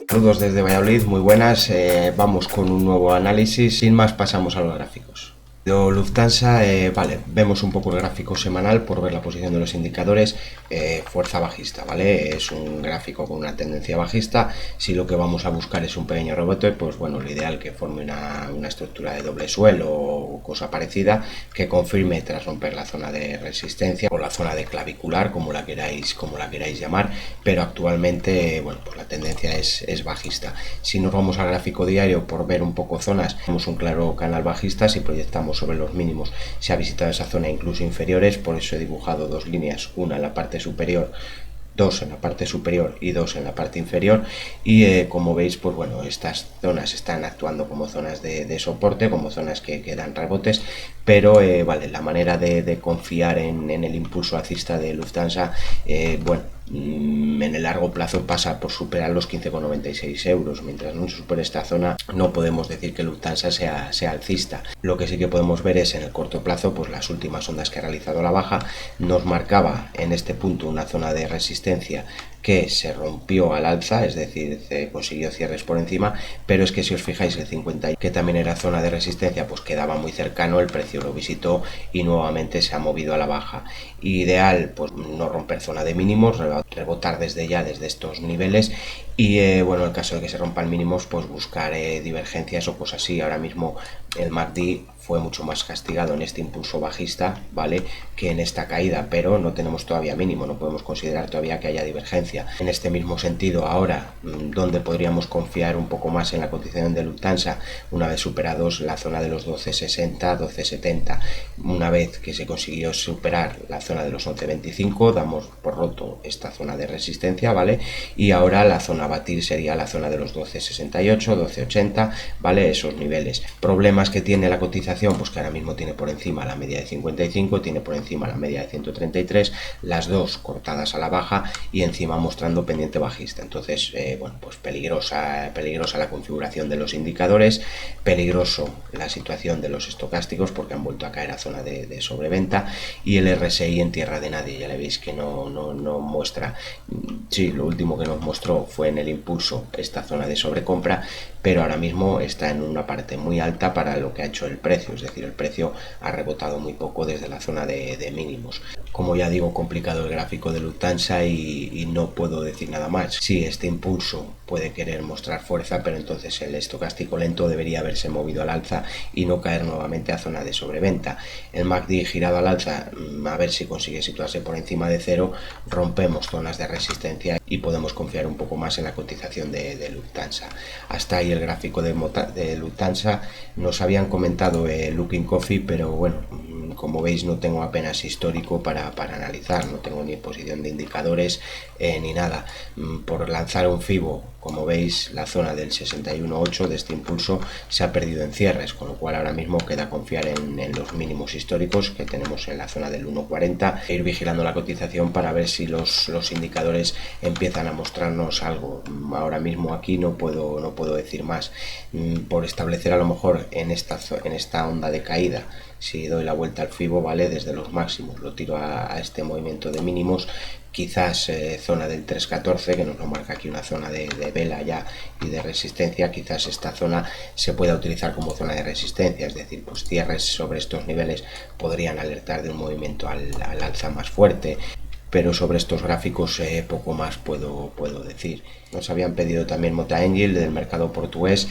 Saludos desde Valladolid, muy buenas. Vamos con un nuevo análisis. Sin más, pasamos a los gráficos. Lufthansa, vale, vemos un poco el gráfico semanal por ver la posición de los indicadores. Fuerza bajista, ¿vale? Es un gráfico con una tendencia bajista. Si lo que vamos a buscar es un pequeño rebote, pues bueno, lo ideal que forme una estructura de doble suelo o cosa parecida que confirme tras romper la zona de resistencia o la zona de clavicular, como la queráis llamar, pero actualmente, bueno, pues la tendencia es bajista. Si nos vamos al gráfico diario por ver un poco zonas, tenemos un claro canal bajista. Si proyectamos sobre los mínimos, se ha visitado esa zona incluso inferiores, por eso he dibujado dos líneas, una en la parte superior, dos en la parte superior y dos en la parte inferior, y como veis, pues bueno, estas zonas están actuando como zonas de soporte, como zonas que dan rebotes, pero vale, la manera de confiar en el impulso alcista de Lufthansa, bueno, en el largo plazo pasa por superar los 15,96 euros. Mientras no se supere esta zona, no podemos decir que Lufthansa sea alcista. Lo que sí que podemos ver es en el corto plazo, pues las últimas ondas que ha realizado la baja nos marcaba en este punto una zona de resistencia que se rompió al alza, es decir, se consiguió cierres por encima, pero es que si os fijáis el 50, que también era zona de resistencia, pues quedaba muy cercano, el precio lo visitó y nuevamente se ha movido a la baja. Ideal, pues no romper zona de mínimos, rebotar desde ya, desde estos niveles, y bueno, en el caso de que se rompan mínimos, pues buscar divergencias o cosas así. Ahora mismo el MACD fue mucho más castigado en este impulso bajista, ¿vale?, que en esta caída, pero no tenemos todavía mínimo, no podemos considerar todavía que haya divergencia. En este mismo sentido, ahora, donde podríamos confiar un poco más en la cotización de Lufthansa, una vez superados la zona de los 12,60, 12,70, una vez que se consiguió superar la zona de los 11,25, damos por roto esta zona de resistencia, ¿vale?, y ahora la zona a batir sería la zona de los 12,68, 12,80, ¿vale?, esos niveles. Problemas que tiene la cotización, pues que ahora mismo tiene por encima la media de 55, tiene por encima la media de 133, las dos cortadas a la baja y encima mostrando pendiente bajista. Entonces, bueno, pues peligrosa la configuración de los indicadores, peligroso la situación de los estocásticos porque han vuelto a caer a zona de sobreventa, y el RSI en tierra de nadie, ya le veis que no muestra. Sí, lo último que nos mostró fue en el impulso esta zona de sobrecompra, pero ahora mismo está en una parte muy alta para lo que ha hecho el precio, es decir, el precio ha rebotado muy poco desde la zona de mínimos. Como ya digo, complicado el gráfico de Lufthansa y no puedo decir nada más. Sí, este impulso puede querer mostrar fuerza, pero entonces el estocástico lento debería haberse movido al alza y no caer nuevamente a zona de sobreventa. El MACD girado al alza, a ver si consigue situarse por encima de cero, rompemos zonas de resistencia y podemos confiar un poco más en la cotización de Lufthansa. Hasta ahí el gráfico de Lufthansa. Nos habían comentado Looking Coffee, pero bueno, como veis no tengo apenas histórico para analizar, no tengo ni posición de indicadores ni nada. Por lanzar un FIBO, como veis, la zona del 61,8 de este impulso se ha perdido en cierres, con lo cual ahora mismo queda confiar en los mínimos históricos que tenemos en la zona del 1,40 e ir vigilando la cotización para ver si los indicadores empiezan a mostrarnos algo. Ahora mismo aquí no puedo decir más. Por establecer a lo mejor en esta onda de caída, si doy la vuelta al FIBO, ¿vale?, desde los máximos lo tiro a este movimiento de mínimos, quizás zona del 3,14, que nos lo marca aquí una zona de vela ya y de resistencia, quizás esta zona se pueda utilizar como zona de resistencia, es decir, pues cierres sobre estos niveles podrían alertar de un movimiento al alza más fuerte. Pero sobre estos gráficos poco más puedo decir. Nos habían pedido también Mota Angel del mercado portugués,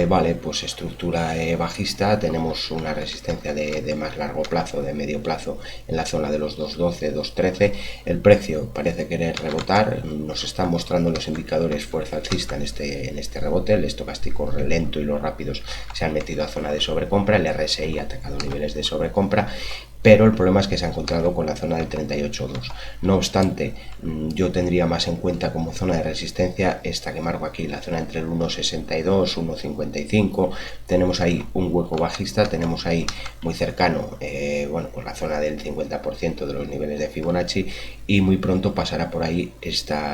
vale, pues estructura bajista, tenemos una resistencia de más largo plazo, de medio plazo, en la zona de los 2,12, 2,13, el precio parece querer rebotar, nos están mostrando los indicadores fuerza alcista en este rebote, el estocástico lento y los rápidos se han metido a zona de sobrecompra, el RSI ha atacado niveles de sobrecompra, pero el problema es que se ha encontrado con la zona del 38,2. No obstante, yo tendría más en cuenta como zona de resistencia esta que marco aquí, la zona entre el 1,62, 1,55. Tenemos ahí un hueco bajista, tenemos ahí muy cercano, bueno, pues la zona del 50% de los niveles de Fibonacci, y muy pronto pasará por ahí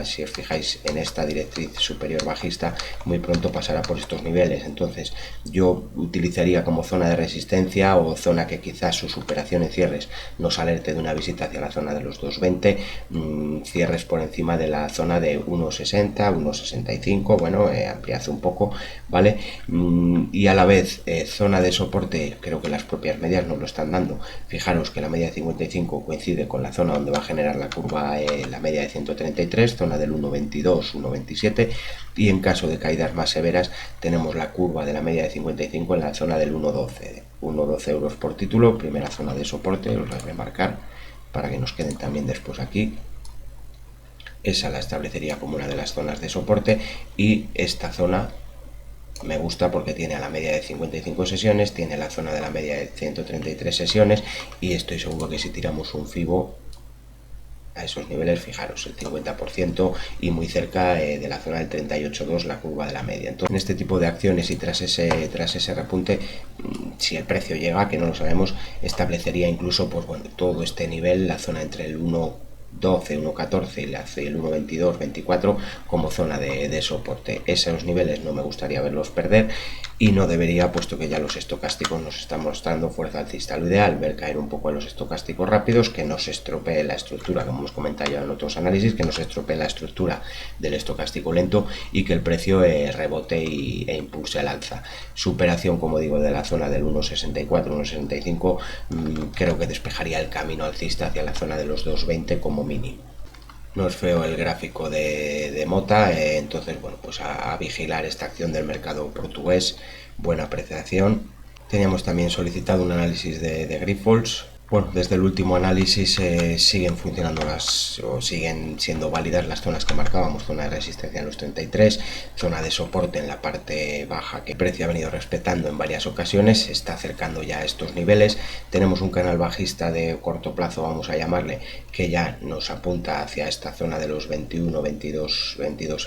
si os fijáis en esta directriz superior bajista, muy pronto pasará por estos niveles. Entonces yo utilizaría como zona de resistencia o zona que quizás su superación en cierres nos alerte de una visita hacia la zona de los 2.20, cierres por encima de la zona de 1.60, 1.65, bueno, ampliad un poco, ¿vale? Y a la vez, zona de soporte, creo que las propias medias nos lo están dando. Fijaros que la media de 55 coincide con la zona donde va a generar la curva, la media de 133, zona del 1.22, 1.27, y en caso de caídas más severas tenemos la curva de la media de 55 en la zona del 1.12, 1.12 euros por título, primera zona de soporte, os la voy a marcar para que nos queden también después aquí. Esa la establecería como una de las zonas de soporte, y esta zona me gusta porque tiene a la media de 55 sesiones, tiene la zona de la media de 133 sesiones, y estoy seguro que si tiramos un FIBO a esos niveles, fijaros, el 50% y muy cerca de la zona del 38.2, la curva de la media. Entonces, en este tipo de acciones y tras ese repunte, si el precio llega, que no lo sabemos, establecería incluso, pues bueno, todo este nivel, la zona entre el 1.12, 1.14 y el 1.22, 24 como zona de soporte. Esos niveles no me gustaría verlos perder, y no debería, puesto que ya los estocásticos nos están mostrando fuerza alcista. Lo ideal, ver caer un poco en los estocásticos rápidos, que no se estropee la estructura, como hemos comentado ya en otros análisis, que no se estropee la estructura del estocástico lento y que el precio rebote e impulse al alza. Superación, como digo, de la zona del 1.64, 1.65, creo que despejaría el camino alcista hacia la zona de los 2.20 como mínimo. No es feo el gráfico de Mota, entonces bueno, pues a vigilar esta acción del mercado portugués, buena apreciación. Teníamos también solicitado un análisis de Grifols. Bueno, desde el último análisis siguen funcionando o siguen siendo válidas las zonas que marcábamos: zona de resistencia en los 33, zona de soporte en la parte baja que el precio ha venido respetando en varias ocasiones, se está acercando ya a estos niveles. Tenemos un canal bajista de corto plazo, vamos a llamarle, que ya nos apunta hacia esta zona de los 21, 22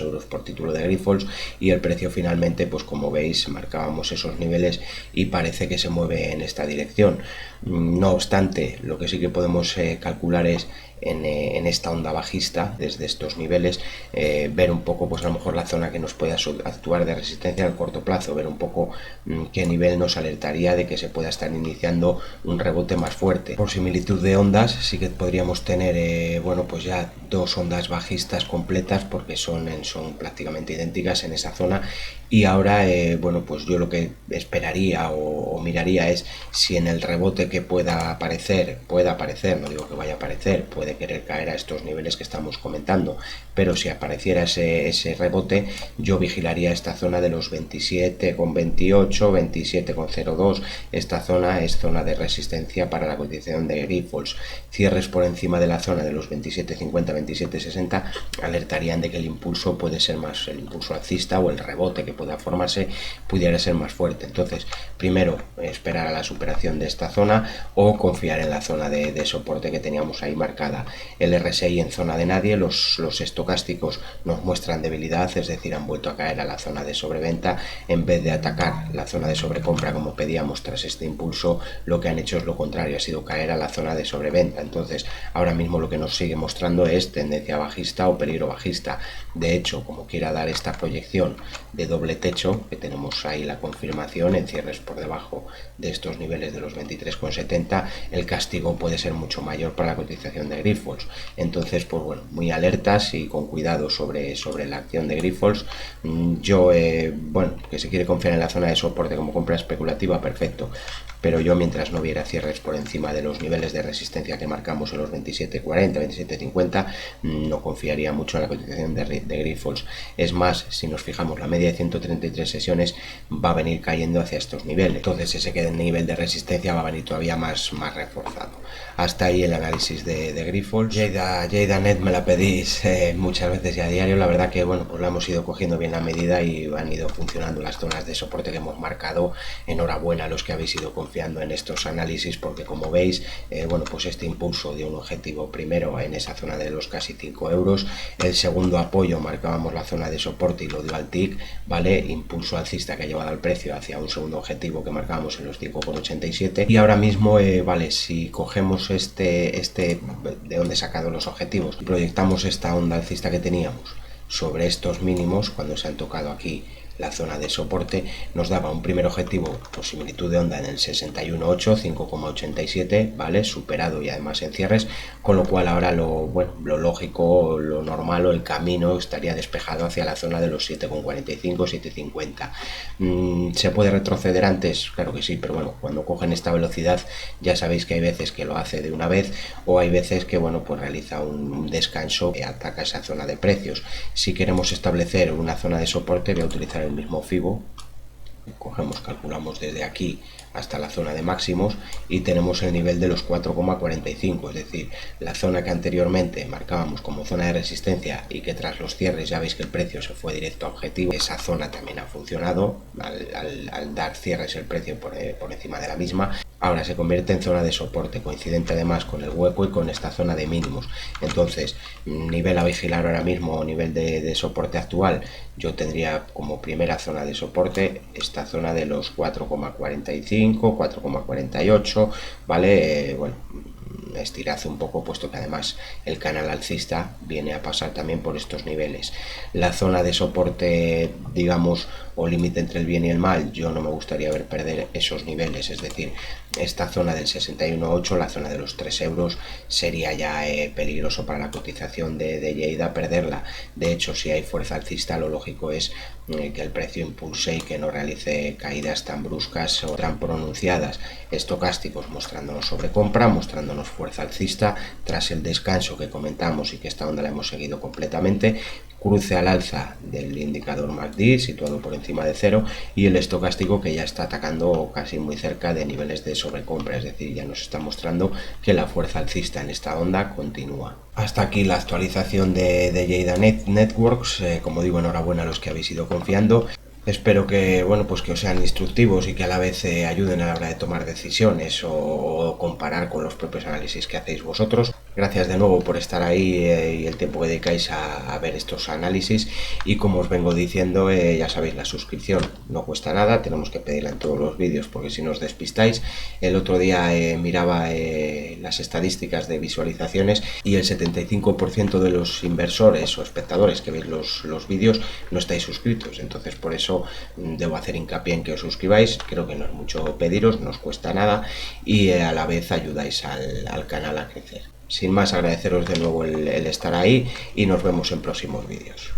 euros por título de Grifols, y el precio finalmente, pues como veis, marcábamos esos niveles y parece que se mueve en esta dirección. No obstante, lo que sí que podemos calcular es en esta onda bajista, desde estos niveles, ver un poco, pues a lo mejor la zona que nos pueda actuar de resistencia al corto plazo, ver un poco qué nivel nos alertaría de que se pueda estar iniciando un rebote más fuerte. Por similitud de ondas, sí que podríamos tener, bueno, pues ya dos ondas bajistas completas, porque son prácticamente idénticas en esa zona. Y ahora, bueno, pues yo lo que esperaría o miraría es si en el rebote que pueda aparecer, no digo que vaya a aparecer, puede querer caer a estos niveles que estamos comentando, pero si apareciera ese rebote, yo vigilaría esta zona de los 27,28, 27,02. Esta zona es zona de resistencia para la cotización de Grifols. Cierres por encima de la zona de los 27,50, 27,60 alertarían de que el impulso puede ser más, el impulso alcista o el rebote que pueda formarse pudiera ser más fuerte. Entonces, primero esperar a la superación de esta zona o confiar en la zona de soporte que teníamos ahí marcada. El RSI en zona de nadie, los estocásticos nos muestran debilidad, es decir, han vuelto a caer a la zona de sobreventa en vez de atacar la zona de sobrecompra como pedíamos tras este impulso. Lo que han hecho es lo contrario, ha sido caer a la zona de sobreventa. Entonces, ahora mismo lo que nos sigue mostrando es tendencia bajista o peligro bajista. De hecho, como quiera dar esta proyección de doble techo, que tenemos ahí la confirmación en cierres por debajo de estos niveles de los 23,70, el castigo puede ser mucho mayor para la cotización de Grifols. Entonces, pues bueno, muy alertas y con cuidado sobre la acción de Grifols. Yo, bueno, que se quiere confiar en la zona de soporte como compra especulativa, perfecto, pero yo, mientras no viera cierres por encima de los niveles de resistencia que marcamos en los 27,40, 27,50, no confiaría mucho en la cotización de Grifols. Es más, si nos fijamos, la media de 133 sesiones va a venir cayendo hacia estos niveles, entonces ese que el nivel de resistencia va a venir todavía más reforzado. Hasta ahí el análisis de Grifols. Jada.net me la pedís muchas veces y a diario. La verdad que bueno, pues la hemos ido cogiendo bien la medida y han ido funcionando las zonas de soporte que hemos marcado. Enhorabuena a los que habéis ido confiando en estos análisis, porque como veis, bueno, pues este impulso de un objetivo primero en esa zona de los casi 5 euros, el segundo apoyo marcábamos la zona de soporte y lo dio al TIC, ¿vale? Impulso alcista que ha llevado al precio hacia un segundo objetivo que marcábamos en los 5,87, y ahora mismo, vale, si cogemos de donde he sacado los objetivos y proyectamos esta onda alcista que teníamos sobre estos mínimos, cuando se han tocado aquí la zona de soporte, nos daba un primer objetivo por similitud de onda en el 61.8, 5,87, ¿vale? Superado y además en cierres, con lo cual ahora lo lógico, lo normal o el camino estaría despejado hacia la zona de los 7,45, 7,50. ¿Se puede retroceder antes? Claro que sí, pero bueno, cuando cogen esta velocidad ya sabéis que hay veces que lo hace de una vez o hay veces que bueno, pues realiza un descanso que ataca esa zona de precios. Si queremos establecer una zona de soporte, voy a utilizar el mismo Fibo. Cogemos, calculamos desde aquí hasta la zona de máximos y tenemos el nivel de los 4,45, es decir, la zona que anteriormente marcábamos como zona de resistencia y que tras los cierres ya veis que el precio se fue directo a objetivo. Esa zona también ha funcionado al dar cierres el precio por encima de la misma. Ahora se convierte en zona de soporte, coincidente además con el hueco y con esta zona de mínimos. Entonces, nivel a vigilar ahora mismo, nivel de soporte actual, yo tendría como primera zona de soporte esta zona de los 4,45, 4,48, ¿vale? Bueno, estirad un poco, puesto que además el canal alcista viene a pasar también por estos niveles. La zona de soporte, digamos, o límite entre el bien y el mal, yo no me gustaría ver perder esos niveles, es decir, esta zona del 61.8, la zona de los 3 euros, sería ya peligroso para la cotización de Lleida perderla. De hecho, si hay fuerza alcista, lo lógico es que el precio impulse y que no realice caídas tan bruscas o tan pronunciadas. Estocásticos mostrándonos sobrecompra, mostrándonos fuerza alcista tras el descanso que comentamos y que esta onda la hemos seguido completamente. Cruce al alza del indicador MACD situado por encima de cero y el estocástico que ya está atacando casi muy cerca de niveles de sobrecompra, es decir, ya nos está mostrando que la fuerza alcista en esta onda continúa. Hasta aquí la actualización de Lleida Networks. Como digo, enhorabuena a los que habéis ido confiando. Espero que, bueno, pues que os sean instructivos y que a la vez ayuden a la hora de tomar decisiones o comparar con los propios análisis que hacéis vosotros. Gracias de nuevo por estar ahí y el tiempo que dedicáis a ver estos análisis. Y como os vengo diciendo, ya sabéis, la suscripción no cuesta nada, tenemos que pedirla en todos los vídeos porque si no os despistáis. El otro día miraba las estadísticas de visualizaciones y el 75% de los inversores o espectadores que veis los vídeos no estáis suscritos, entonces por eso debo hacer hincapié en que os suscribáis. Creo que no es mucho pediros, no os cuesta nada y a la vez ayudáis al canal a crecer. Sin más, agradeceros de nuevo el estar ahí y nos vemos en próximos vídeos.